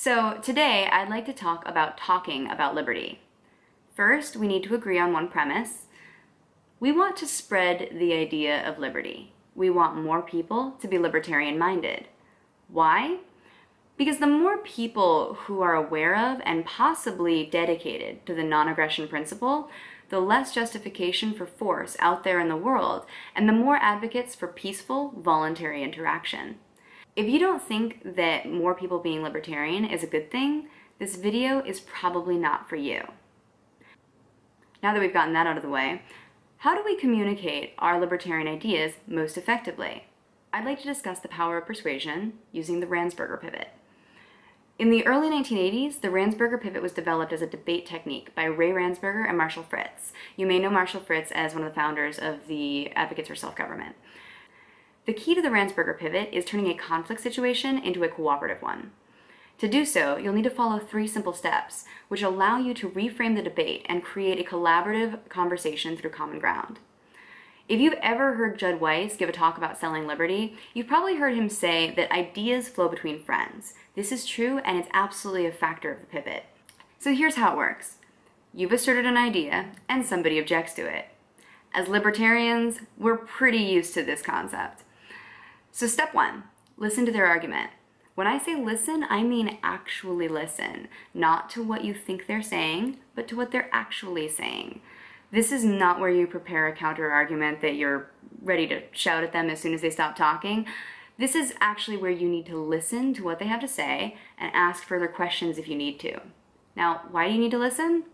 So today I'd like to talk about talking about liberty. First, we need to agree on one premise. We want to spread the idea of liberty. We want more people to be libertarian-minded. Why? Because the more people who are aware of and possibly dedicated to the non-aggression principle, the less justification for force out there in the world, and the more advocates for peaceful, voluntary interaction. If you don't think that more people being libertarian is a good thing, this video is probably not for you. Now that we've gotten that out of the way, how do we communicate our libertarian ideas most effectively? I'd like to discuss the power of persuasion using the Ransberger pivot. In the early 1980s, the Ransberger pivot was developed as a debate technique by Ray Ransberger and Marshall Fritz. You may know Marshall Fritz as one of the founders of the Advocates for Self-Government. The key to the Ransberger pivot is turning a conflict situation into a cooperative one. To do so, you'll need to follow 3 simple steps, which allow you to reframe the debate and create a collaborative conversation through common ground. If you've ever heard Judd Weiss give a talk about selling liberty, you've probably heard him say that ideas flow between friends. This is true, and it's absolutely a factor of the pivot. So here's how it works. You've asserted an idea, and somebody objects to it. As libertarians, we're pretty used to this concept. So step 1, listen to their argument. When I say listen, I mean actually listen, not to what you think they're saying, but to what they're actually saying. This is not where you prepare a counter-argument that you're ready to shout at them as soon as they stop talking. This is actually where you need to listen to what they have to say and ask further questions if you need to. Now, why do you need to listen?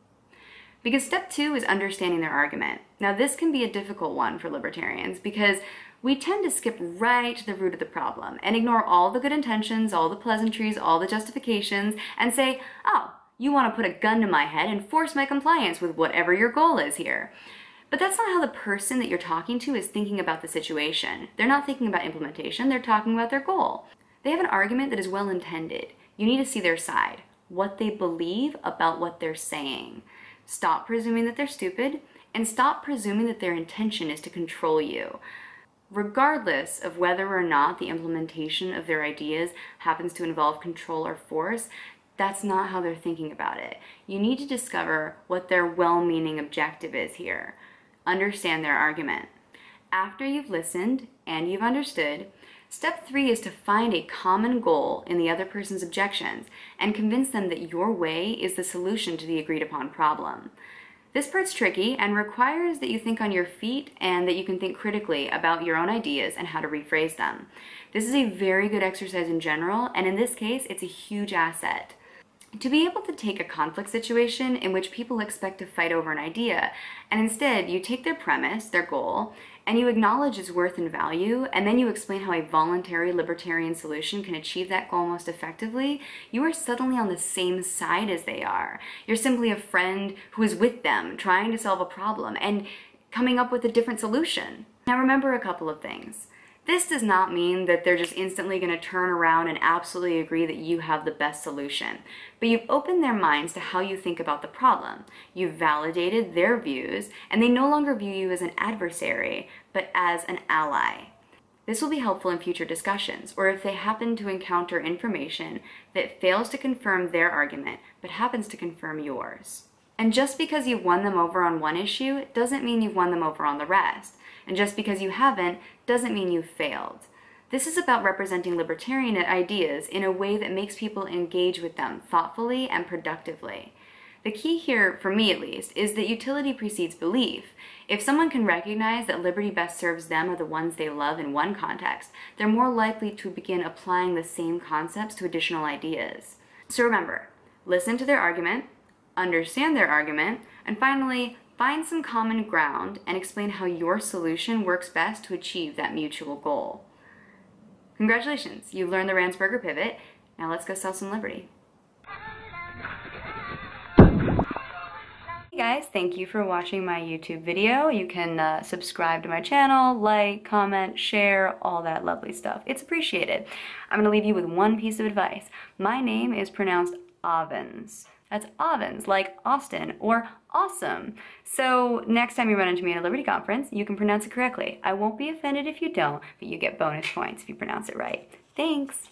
Because step 2 is understanding their argument. Now, this can be a difficult one for libertarians because we tend to skip right to the root of the problem and ignore all the good intentions, all the pleasantries, all the justifications, and say, oh, you want to put a gun to my head and force my compliance with whatever your goal is here. But that's not how the person that you're talking to is thinking about the situation. They're not thinking about implementation, they're talking about their goal. They have an argument that is well intended. You need to see their side, what they believe about what they're saying. Stop presuming that they're stupid, and stop presuming that their intention is to control you. Regardless of whether or not the implementation of their ideas happens to involve control or force, that's not how they're thinking about it. You need to discover what their well-meaning objective is here. Understand their argument. After you've listened and you've understood, step 3 is to find a common goal in the other person's objections and convince them that your way is the solution to the agreed upon problem. This part's tricky and requires that you think on your feet and that you can think critically about your own ideas and how to rephrase them. This is a very good exercise in general, and in this case, it's a huge asset. To be able to take a conflict situation in which people expect to fight over an idea, and instead you take their premise, their goal, and you acknowledge its worth and value, and then you explain how a voluntary libertarian solution can achieve that goal most effectively, you are suddenly on the same side as they are. You're simply a friend who is with them, trying to solve a problem, and coming up with a different solution. Now remember a couple of things. This does not mean that they're just instantly going to turn around and absolutely agree that you have the best solution. But you've opened their minds to how you think about the problem. You've validated their views, and they no longer view you as an adversary, but as an ally. This will be helpful in future discussions, or if they happen to encounter information that fails to confirm their argument, but happens to confirm yours. And just because you've won them over on one issue, doesn't mean you've won them over on the rest. And just because you haven't, doesn't mean you've failed. This is about representing libertarian ideas in a way that makes people engage with them thoughtfully and productively. The key here, for me at least, is that utility precedes belief. If someone can recognize that liberty best serves them or the ones they love in one context, they're more likely to begin applying the same concepts to additional ideas. So remember, listen to their argument, understand their argument, and finally, find some common ground and explain how your solution works best to achieve that mutual goal. Congratulations, you've learned the Ransberger pivot. Now let's go sell some liberty. Hey guys, thank you for watching my YouTube video. You can subscribe to my channel, like, comment, share, all that lovely stuff. It's appreciated. I'm gonna leave you with one piece of advice. My name is pronounced Avens. That's Avens, like Austin or awesome. So next time you run into me at a Liberty conference, you can pronounce it correctly. I won't be offended if you don't, but you get bonus points if you pronounce it right. Thanks.